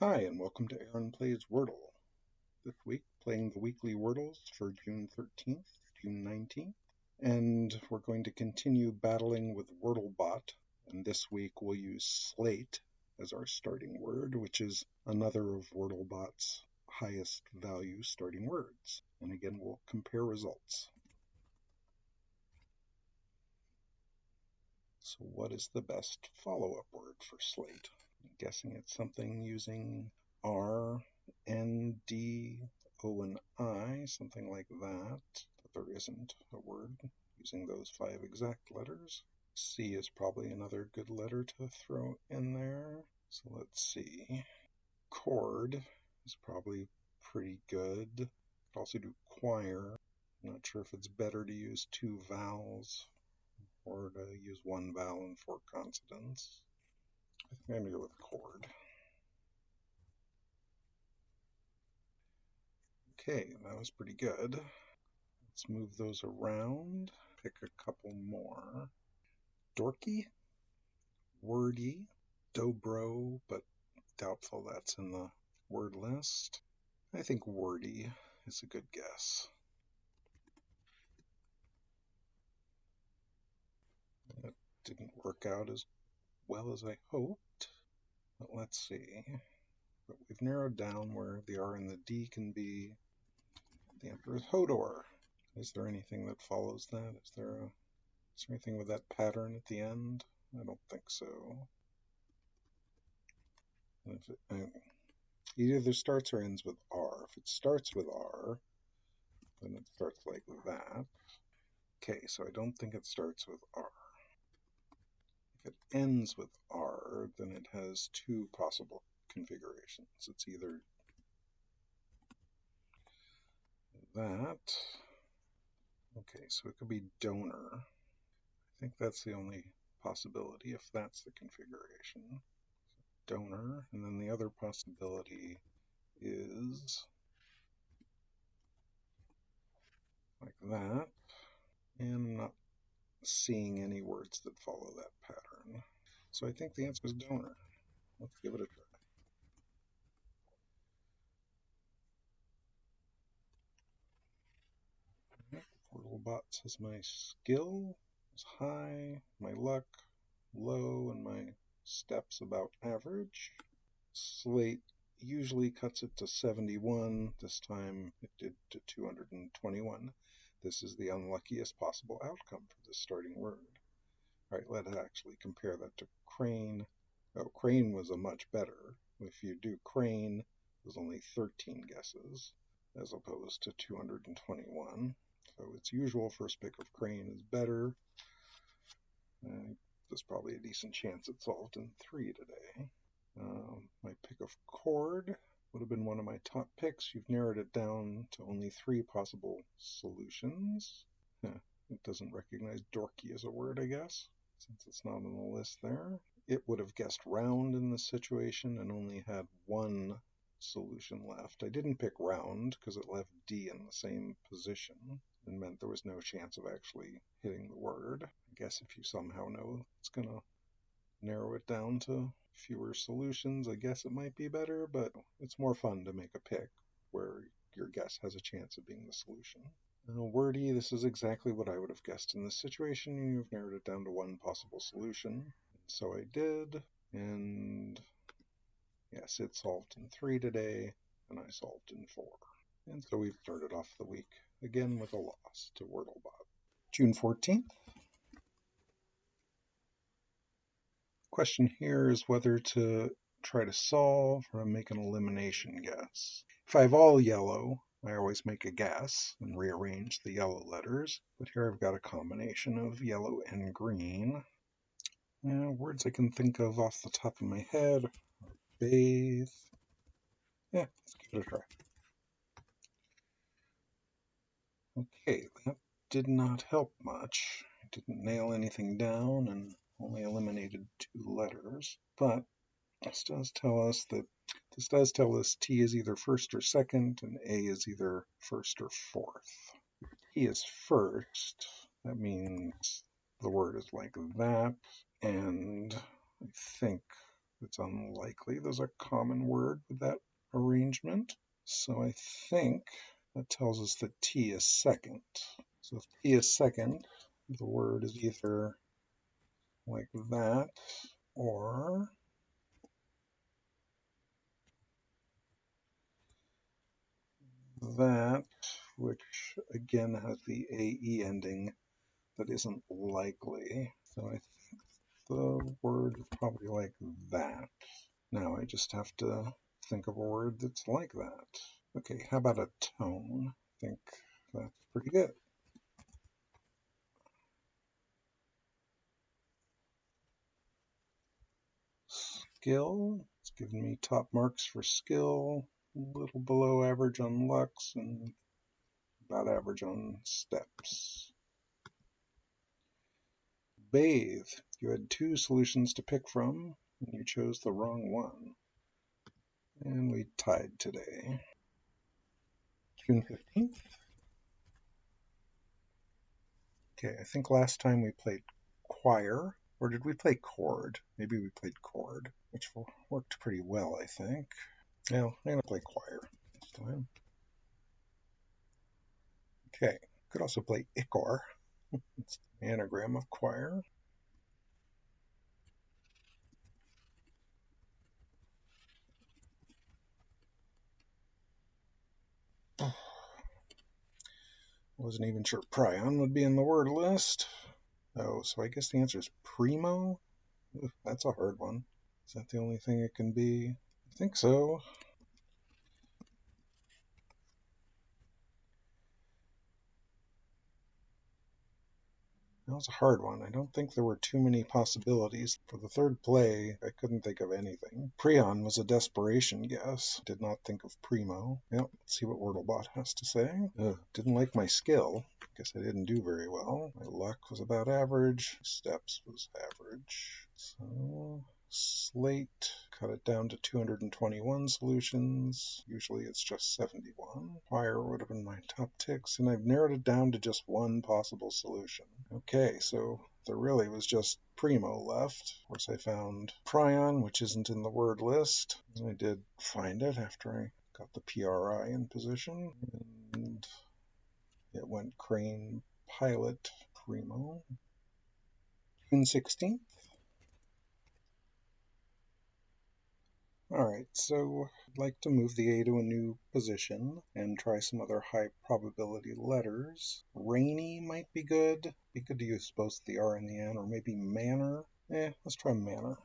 Hi, and welcome to Aaron Plays Wordle. This week, playing the weekly Wordles for June 13th, June 19th, and we're going to continue battling with WordleBot. And this week, we'll use SLATE as our starting word, which is another of WordleBot's highest value starting words. And again, we'll compare results. So, what is the best follow-up word for SLATE? I'm guessing it's something using R, N, D, O, and I, something like that. But there isn't a word using those 5 exact letters. C is probably another good letter to throw in there. So let's see. Chord is probably pretty good. Could also do choir. I'm not sure if it's better to use 2 vowels or to use 1 vowel and 4 consonants. I think I'm going to go with chord. Okay, that was pretty good. Let's move those around. Pick a couple more. Dorky, wordy, dobro, but doubtful that's in the word list. I think wordy is a good guess. That didn't work out as well as I hoped, but let's see. But we've narrowed down where the R and the D can be. The Emperor's Hodor. Is there anything that follows that? Is there anything with that pattern at the end? I don't think so. It either starts or ends with R. If it starts with R, then it starts like that. Okay, so I don't think it starts with R. If it ends with R, then it has 2 possible configurations. It's either that. Okay, so it could be donor. I think that's the only possibility if that's the configuration. Donor, and then the other possibility is like that, and I'm not seeing any words that follow that pattern. So I think the answer is donor. Let's give it a try. WordleBot says my skill is high, my luck low, and my steps about average. SLATE usually cuts it to 71. This time it did to 221. This is the unluckiest possible outcome for this starting word. All right, let's actually compare that to crane. Oh, crane was a much better. If you do crane, there's only 13 guesses as opposed to 221. So its usual first pick of crane is better. There's probably a decent chance it solved in 3 today. My pick of chord would have been one of my top picks. You've narrowed it down to only 3 possible solutions. It doesn't recognize dorky as a word, I guess, since it's not on the list there. It would have guessed round in this situation and only had 1 solution left. I didn't pick round because it left D in the same position and meant there was no chance of actually hitting the word. I guess if you somehow know it's going to narrow it down to fewer solutions, I guess it might be better, but it's more fun to make a pick where your guess has a chance of being the solution. Wordy, this is exactly what I would have guessed in this situation. You've narrowed it down to 1 possible solution. So I did, and yes, it solved in 3 today, and I solved in 4. And so we've started off the week again with a loss to WordleBot. June 14th. Question here is whether to try to solve or make an elimination guess. If I have all yellow, I always make a guess and rearrange the yellow letters, but here I've got a combination of yellow and green. Words I can think of off the top of my head are bathe. Yeah, let's give it a try. Okay, that did not help much. I didn't nail anything down and only eliminated 2 letters, but this does tell us T is either first or second, and A is either first or fourth. T is first. That means the word is like that, and I think It's unlikely there's a common word with that arrangement. So I think that tells us that T is second. So if T is second, the word is either like that or that, which again has the AE ending that isn't likely. So I think the word is probably like that. Now I just have to think of a word that's like that. Okay, how about a tone? I think that's pretty good. Skill, it's given me top marks for skill, a little below average on lux, and about average on steps. Bathe, you had 2 solutions to pick from, and you chose the wrong one. And we tied today. June 15th. Okay, I think last time we played choir, or did we play chord? Maybe we played chord, which worked pretty well, I think. Yeah, I'm going to play choir this time. Okay, could also play ichor. It's an anagram of choir. Wasn't even sure prion would be in the word list. Oh, so I guess the answer is primo? Ooh, that's a hard one. Is that the only thing it can be? I think so. That was a hard one. I don't think there were too many possibilities. For the third play, I couldn't think of anything. Prion was a desperation guess. Did not think of primo. Yep, let's see what WordleBot has to say. Didn't like my skill. Guess I didn't do very well. My luck was about average. Steps was average. So SLATE, cut it down to 221 solutions. Usually it's just 71. Fire would have been my top ticks, and I've narrowed it down to just one possible solution. Okay, so there really was just primo left. Of course, I found prion, which isn't in the word list. I did find it after I got the PRI in position, and it went crane pilot primo. June 16th. Alright, so I'd like to move the A to a new position and try some other high probability letters. Rainy might be good. Be good to use both the R and the N, or maybe manner. Let's try manner.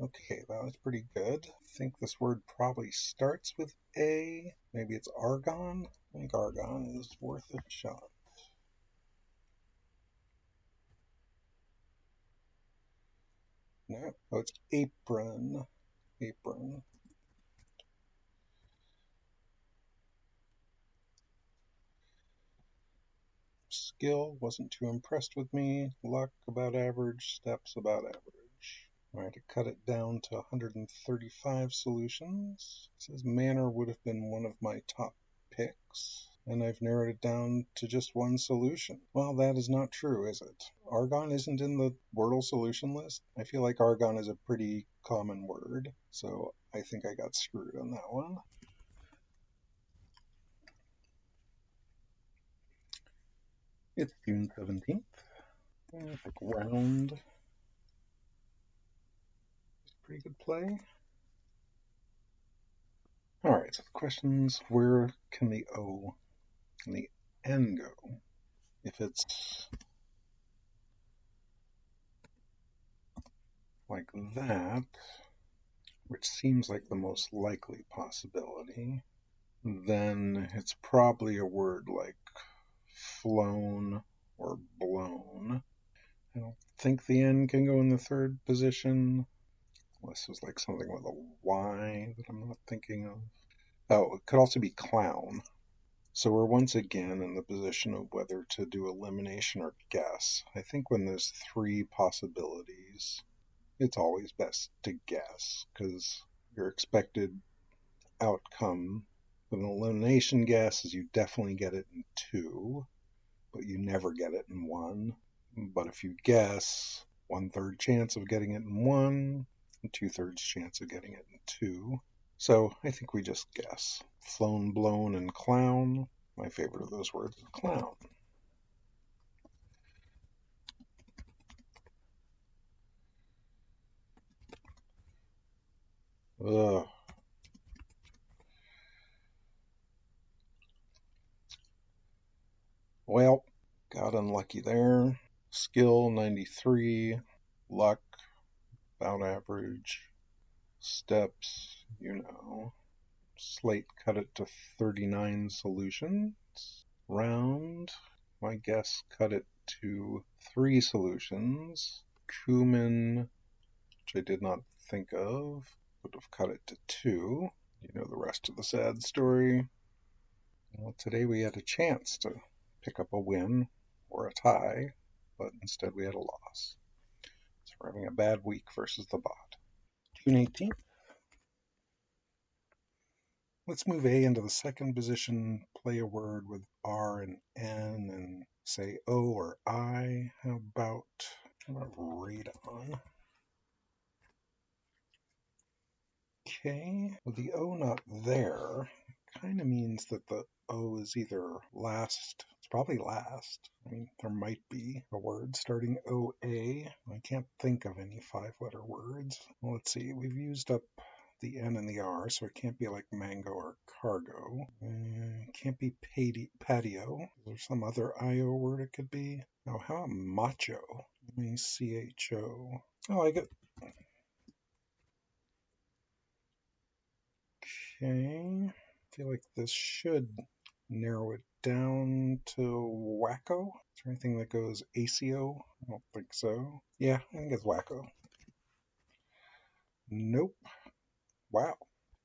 Okay, that was pretty good. I think this word probably starts with A. Maybe it's argon. I think argon is worth a shot. No, oh, it's apron. Apron. Skill wasn't too impressed with me. Luck about average. Steps about average. Alright, to cut it down to 135 solutions. It says manner would have been one of my top picks, and I've narrowed it down to just one solution. Well, that is not true, is it? Argon isn't in the Wordle solution list. I feel like argon is a pretty common word, so I think I got screwed on that one. It's June 17th. I think round is a pretty good play. Alright, so the question's where can the O and the N go? If it's like that, which seems like the most likely possibility, then it's probably a word like flown or blown. I don't think the N can go in the third position, unless it's like something with a Y that I'm not thinking of. Oh, it could also be clown. So we're once again in the position of whether to do elimination or guess. I think when there's 3 possibilities, it's always best to guess, because your expected outcome with an elimination guess is you definitely get it in 2, but you never get it in 1. But if you guess, 1/3 chance of getting it in 1, and 2/3 chance of getting it in 2. So I think we just guess. Flown, blown, and clown. My favorite of those words is clown. Ugh. Well, got unlucky there. Skill 93, luck about average, steps, SLATE cut it to 39 solutions. Round, my guess cut it to 3 solutions. Cumin, which I did not think of, would have cut it to 2. You know the rest of the sad story. Well, today we had a chance to pick up a win or a tie, but instead we had a loss. So we're having a bad week versus the bot. June 18th. Let's move A into the second position, play a word with R and N, and say O or I. How about radon? Okay, with the O not there, kind of means that the O is either last, it's probably last. I mean, there might be a word starting OA. I can't think of any 5-letter words. Well, let's see, we've used up the N and the R, so it can't be like mango or cargo. Can't be patio. Is there some other IO word it could be? Oh, how about macho? MACHO. Oh, I get. Okay. I feel like this should narrow it down to wacko. Is there anything that goes ACO? I don't think so. Yeah, I think it's wacko. Nope. Wow.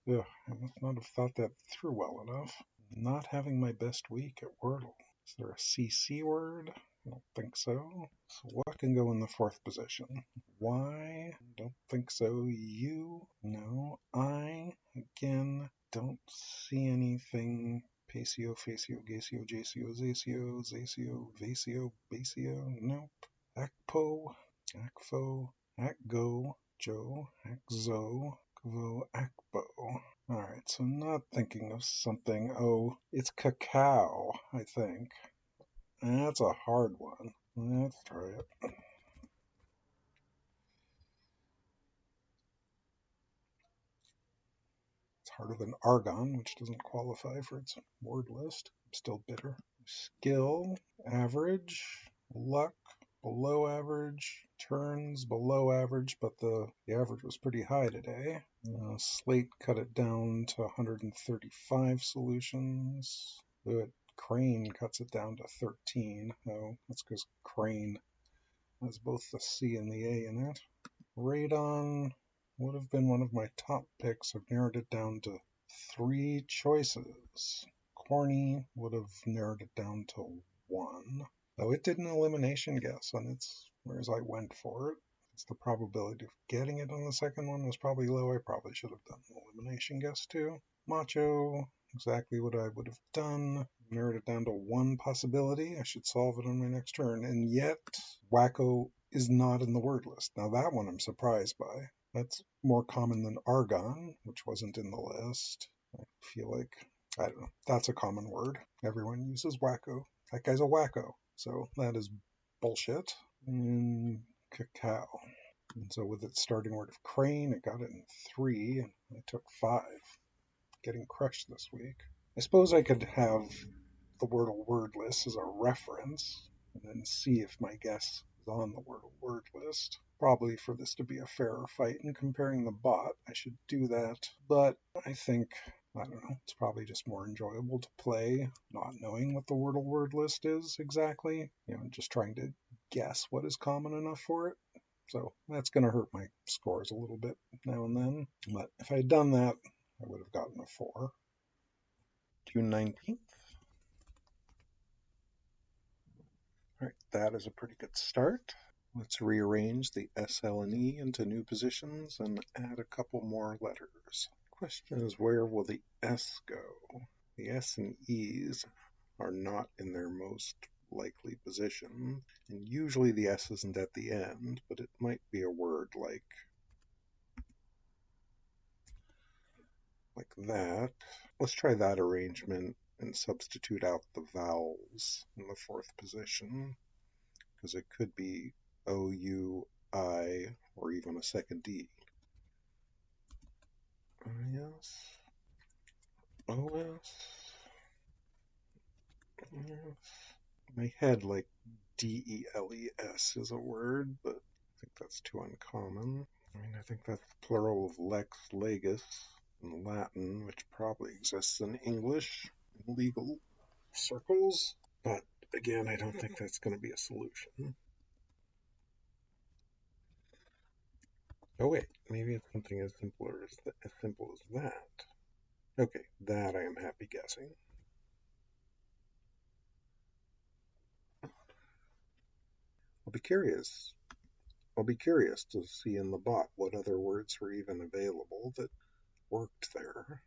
Ugh, I must not have thought that through well enough. Not having my best week at Wordle. Is there a CC word? I don't think so. So what can go in the 4th position? Y? Don't think so. U? No. I? Again, don't see anything. Pacio, facio, gacio, jacio, zacio, zacio, vacio, bacio. Nope. Acpo? Acfo? Acgo? Joe? Aczo? Kvo? Akbo. Alright, so not thinking of something. Oh, it's cacao, I think. That's a hard one. Let's try it. It's harder than argon, which doesn't qualify for its word list. I'm still bitter. Skill, average, luck, below average, turns, below average, but the average was pretty high today. SLATE cut it down to 135 solutions. But Crane cuts it down to 13. Oh, that's because Crane has both the C and the A in it. Radon would have been one of my top picks. I've narrowed it down to 3 choices. Corny would have narrowed it down to 1. Though it did an elimination guess on its, whereas I went for it. It's the probability of getting it on the second one was probably low. I probably should have done an elimination guess too. Macho, exactly what I would have done. Narrowed it down to 1 possibility. I should solve it on my next turn. And yet, wacko is not in the word list. Now that one I'm surprised by. That's more common than argon, which wasn't in the list. I feel like, I don't know, that's a common word. Everyone uses wacko. That guy's a wacko. So that is bullshit. And cacao. And so with its starting word of crane, it got it in 3, and I took 5. Getting crushed this week. I suppose I could have the Wordle word list as a reference and then see if my guess is on the Wordle word list. Probably for this to be a fairer fight and comparing the bot, I should do that. But I think, I don't know, it's probably just more enjoyable to play not knowing what the Wordle word list is exactly. Just trying to guess what is common enough for it. So that's going to hurt my scores a little bit now and then. But if I had done that, I would have gotten a 4. June 19th. All right, that is a pretty good start. Let's rearrange the S, L, and E into new positions and add a couple more letters. Question is, where will the S go? The S and E's are not in their most likely position. And usually the S isn't at the end, but it might be a word like that. Let's try that arrangement and substitute out the vowels in the fourth position, because it could be O, U, I, or even a second D. Yes. OS. Yes. In my head, like DELES is a word, but I think that's too uncommon. I think that's the plural of lex legis in Latin, which probably exists in English in legal circles. But again, I don't think that's going to be a solution. Oh wait, maybe it's something as simple as that. Okay, that I am happy guessing. I'll be curious. I'll be curious to see in the bot what other words were even available that worked there.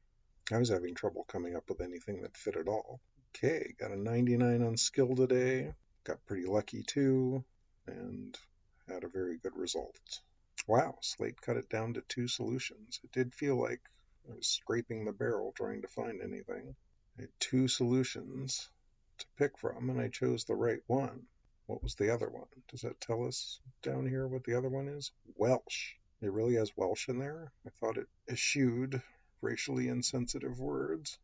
I was having trouble coming up with anything that fit at all. Okay, got a 99 on skill today. Got pretty lucky too, and had a very good result. Wow, Slate cut it down to 2 solutions. It did feel like I was scraping the barrel trying to find anything. I had 2 solutions to pick from, and I chose the right one. What was the other one? Does that tell us down here what the other one is? Welsh. It really has Welsh in there? I thought it eschewed racially insensitive words.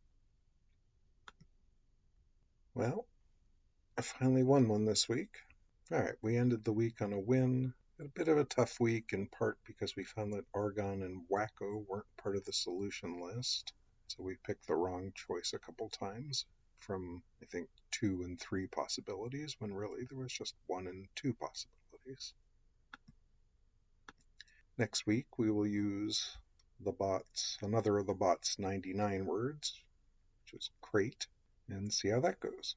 Well, I finally won one this week. Alright, we ended the week on a win. Had a bit of a tough week, in part because we found that Argon and Wacko weren't part of the solution list. So we picked the wrong choice a couple times from, I think, 2 and 3 possibilities, when really there was just 1 and 2 possibilities. Next week we will use another of the bot's 99 words, which is crate, and see how that goes.